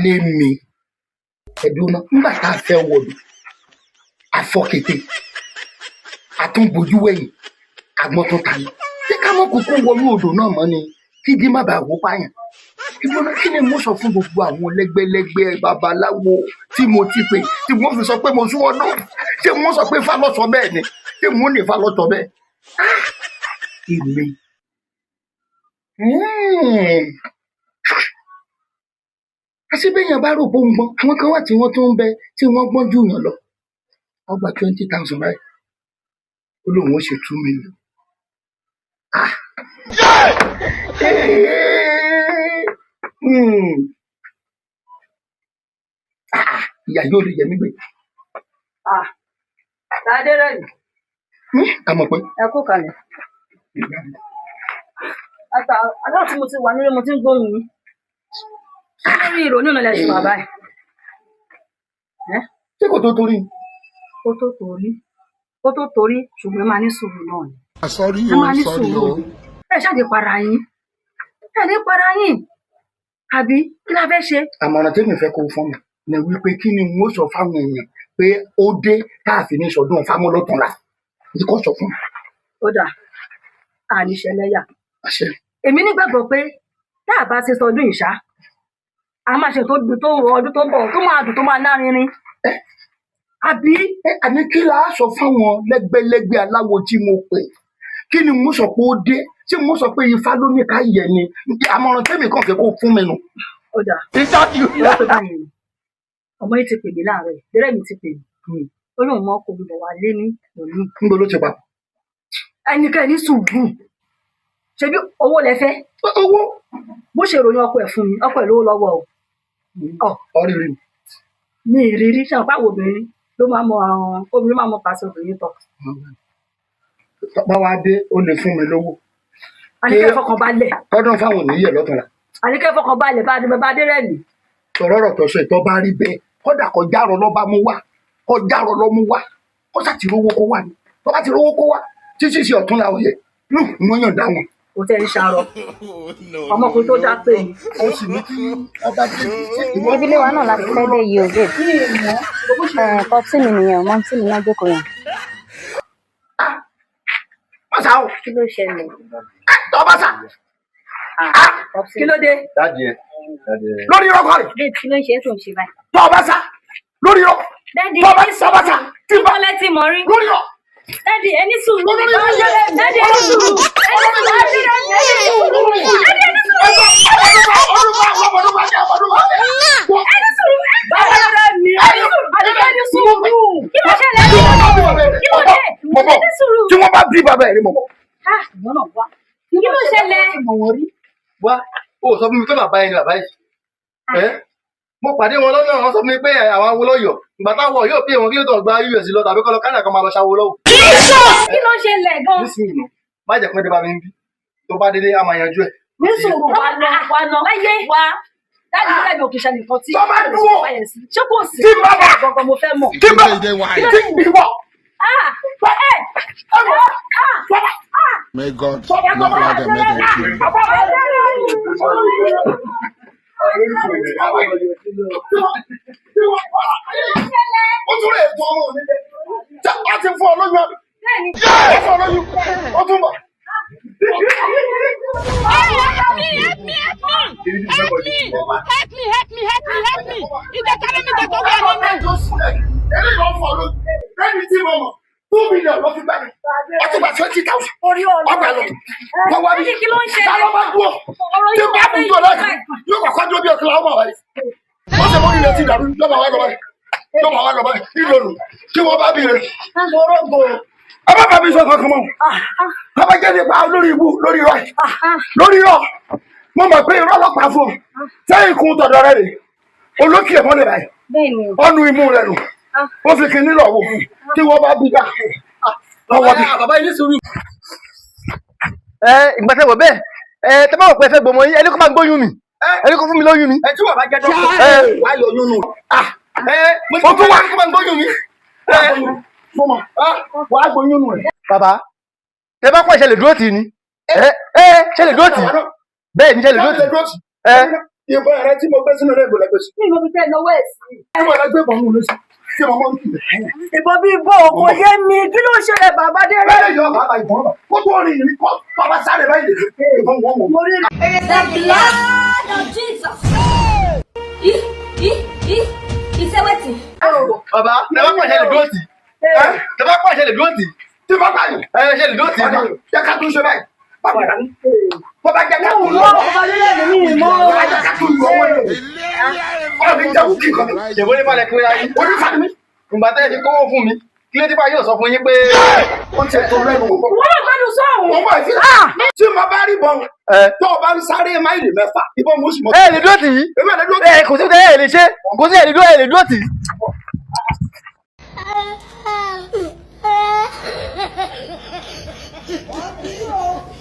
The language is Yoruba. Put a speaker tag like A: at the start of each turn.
A: lémi ẹ̀dùn náà nígbà tá a fẹ́ wọ̀lú afọ́kété àtúngbójú wẹ̀yìn àgbọn tó ta ni tí ká mọ́ kúkú wọnú odò náà mọ́ ni kí igi má bàa wó pààyàn ìbọn kí ni mo sọ fún gbogbo àwọn lẹ́gbẹ́lẹ́gbẹ́ babaláwo tí mo ti pè tí wọ́n fi sọ pé mo sún ọdún tí wọ́n sọ pé Ifá ló sọ bẹ́ẹ̀ ni tí wọ́n ní Ifá ló sọ bẹ́ẹ̀ èmi àṣebéyàn bá rò pé òun gbọ́n àwọn kan wà tí wọ́n tó ń bẹ tí wọ́n gbọ́n jù yàn lọ ọgbà 20,000 báyìí ó lóun ó ṣe 2 million. Ìyá yóò lè yẹ mí gbé.
B: Tádé rẹ̀ ni.
A: Àmọ̀ pé.
B: Ẹ kú kalẹ̀. Àtàwọn tí mo ti wà nílé mo ti ń gbóhùn yín. Lórí ìrònú náà lè ṣe wà báyìí.
A: Ṣé kò tó torí?
B: Kó tó torí ṣùgbọ́n máa ní sùúrù náà ni.
C: Sorry o.
B: Ẹ ṣáà lè para yín. Àbí kí la fẹ́ ṣe?
A: Àmọ̀ràn tèmi fẹ́ kó fún mi ni wípé kí ni mo sọ fáwọn èèyàn pé ó dé káàfin ní ìṣọdún fámọ́lọ́túnla ní kò sọ fún mi.
B: Ó dà àníṣẹlẹ́yà.
A: Àṣẹ.
B: Èmi nígbàgbọ́ pé tá a bá ṣe sọdún ìṣá a máa ṣe tó ọdún tó bọ̀ tó máa dùn tó máa lárinrin. Àbí.
A: Àní kí la sọ fáwọn lẹ́gbẹ́lẹ́gbẹ́ aláwo tí mo pè kí ni mo sọ pé ó dé tí mo sọ pé Ifá ló ní ká yẹ ni àmọ̀ràn tèmi kàn fẹ́ kó fún mi nù.
B: Ó dà ọmọ yìí ti pè mí láàárọ̀ yìí dẹ́rẹ́ mi ti pè mí ó lóun mọ kó lọ wá lé ní òní.
A: Níbo ló ti pa?
B: Ẹnikẹ́ni sùúrù ṣebí owó lẹ fẹ́.
A: Owó.
B: Bó ṣe ròyìn ọkọ ẹ̀ fún mi ọkọ ẹ̀ lówó lọ́wọ́ o.
A: Ọ̀rìrì.
B: Mi ìrírí ṣe àpá wo obìnrin ló máa mọ àwọn obìnrin máa mọ pàṣẹ obìnrin tọ.
A: Báwa dé ó lè fún mi lówó.
B: Àníkẹ́ fọkàn balẹ̀.
A: Tọ́dún fáwọn oníyẹ̀ lọ́tọ̀ọ̀la.
B: Àníkẹ́ fọkàn balẹ̀ bá dé rẹ̀ nì.
A: Tọ̀rọ̀rọ̀ tọ̀sọ̀ ìtọ́ bá rí bẹ́ẹ̀ kọ́dà kọjá rọ lọ́ bá mú wá kọjá rọ lọ́ mú wá kó sá ti rówó kó wà ní tó bá ti rówó kó wá títí sí ọ̀tún làwọn yẹ wọ́n yàn dá wọn.
B: Kò tẹ́ ń ṣarọ ọmọkùnrin tó dá pé ni.
A: Ó sì ní kí ọba tí
D: ìdílé wa náà láti fẹ́ dé yìí òde ẹ̀kọ́ tí mi nìyẹn ọmọ tí mi náà jókòó yẹn.
A: Wọ́n sá o.
D: Kí ló ṣẹlẹ̀?
A: Tọ́ bá sá.
B: Kí ló dé?
C: Dáàdì ẹ.
A: Lórí irọ́ kọ́ rẹ̀.
D: Bẹ́ẹ̀ kí ló ń ṣe é tó ń ṣe báyìí?
A: Tọ́ bá sá lórí irọ́.
D: Dádì
A: Tọ́ bá sá bá sá tí n bá
D: lẹ́tí mọ̀ rí.
A: lórí irọ́.
D: Dádì ẹni sùúrù.
B: Dádì ẹni sùúrù.
A: Tí wọ́n bá bí bàbá ẹ̀ rí mọ̀.
D: Kí ló ṣẹlẹ̀?
C: Wá ó sọ fún mi pé bàbá yẹn ni bàbá yìí. Mo pàdé wọn lọ́nà wọn sọ fún mi pé àwọn awo lọ́yọ̀ ìgbà táwọn yóò pé wọn kí ló tọ̀ gba US lọ tàbí kọ́lọ́ Canada kan máa lọ ṣàwo lọ́wọ́.
D: Kí ló ṣẹlẹ̀ gan?
C: Nísìnyí má jẹ́ pé débà mi ń bí tó bá délé a máa yanjú ẹ̀.
B: Nísòro wa lọ láyé wa dájú lẹ́bi òkèṣà nìkan tí.
A: Tọ́ bá dúró.
B: Ṣé kò sí?
A: Tí bá bá.
B: Gangan mo fẹ́ mọ̀.
A: Tí bá tí bí wọ̀.
C: May God not allow them make them kill you.
A: Ó tún lè tó ọmọ mi. Tí a ti fún ọ lóyún àbí? Ó fún ọ lóyún. Ó tún bọ̀.
E: Help me. If they carry me, they go where I don't know.
A: Ẹni yóò fọ lóyún. Ẹni tí mo mọ̀. 2 million ló fi gbà mí. Ó ti gbà 20,000.
B: Orí ọ̀rọ̀.
A: Ọgbà lọ. Wọ́n wá bí.
B: Kí ló ń ṣe?
A: Ta ló máa dúró? Tí bá mi dúró lọ́kàn. Yóò kọ́kọ́ dúró bí ọ̀kìlá ọmọ rẹ̀. Wọ́n ṣe mọ́ ilẹ̀ ti dàrú. Yóò máa wá lọ báyìí. Ìlòlù. Kí wọ́n bá bí rẹ̀.
B: Mo rògbò.
A: Ẹ má bàbí sọ kankan mọ́. Bàbá jẹ́ nípa lórí ibú lórí irọ́. Lórí irọ́. Mo mọ̀ pé irọ́ lọ́pàá fún ọ. Sẹ́yìn kún tọ̀dọ̀ rẹ̀ rè. Olókì ẹ̀mọ́ lè báyìí.
D: Bẹ́ẹ̀ni.
A: Ọnu imú rẹ̀ nù. Ó fi kí nílò wò. Tí wọ́n bá bí dá.
C: Bàbá yìí ní sùúrù. Ìgbà tẹ́ wọ̀ bẹ́ẹ̀ tẹ́ bá wọ̀ pé ẹ fẹ́ gbọmọ yín ẹni kó máa gbóyún mi ẹni kó fún mi lóyún mi.
A: Ẹ tí wọ́n bá jẹ́ dọ́kítọ̀ wá yọ oyún nù. Mo tún wá kó máa gbóyún mi. Wà á gbóyún nù rẹ̀.
C: Bàbá tẹ́ bá pọ̀ ṣe lè dúró tì í ni ṣe lè dúró tì í. bẹ́ẹ̀ ni ṣẹlẹ̀
A: Sábìlẹ̀
C: lóòtì.
A: dúró tì. Ìbọn ẹ̀rẹ́ tí mo gbé sínú rẹ̀ gbọ́dọ̀ gbé sí.
B: ní ìmọ̀ mi fẹ́ lọ́wọ́ ẹ̀ sí.
A: Ìbọn ẹ̀rẹ́ gbé bọ̀ọ̀mù lọ sí. Tí mo mọ̀ ń kì í.
B: ìbọn bí bò kò yé mi kí ló ṣẹlẹ̀ bàbá dé rẹ̀.
A: Bẹ́ẹ̀ yọ bàbá ìbọn rẹ̀. Kó tó rìn ìrìn kọ́ bàbá sáré báyìí lè fi ìbọn wọ́n wọ̀.
B: mo rí
F: The blood of Jesus. He said wetin?
C: bàbá tẹ bá pàṣẹ lè dúró tì. tẹ bá pàṣẹ lè dúró tì.
A: Tí bá báyìí.
C: ṣe lè dúró tì.
A: Jẹ́ ká tún ṣe báyìí. Bàbá jẹ́ ká tún
B: mọ́
A: lọ.
B: ọba lélẹ̀ mi ní ìmọ̀
A: Bàbá jẹ́ ká tún lọ wọ́n lò. Ọ̀rọ̀ mi jẹ́ òkè kan.
C: ṣèbó ní balẹ̀ pé ayé.
A: Onífàdí mi.
C: ìgbà tẹ́ ẹ ti kówó fún mi kí ló dé bá yóò sọ fún yín pé.
A: Ó ti ẹ̀ tó lẹ́nu òkú.
B: wọ́n lè gbẹ́nu sọ́hùn.
A: Wọ́n bá ìfilẹ̀. Tí mo bá rí bọ́n, tó o bá ń sáré máìlì mẹ́fà, ìbọn mo sì mọ̀.
C: ẹ lè dúró tì í.
A: Èmi àlejò tó.
C: kò sí ẹ lè ṣe kò sí ẹ lè dúró tì í.
F: Oh,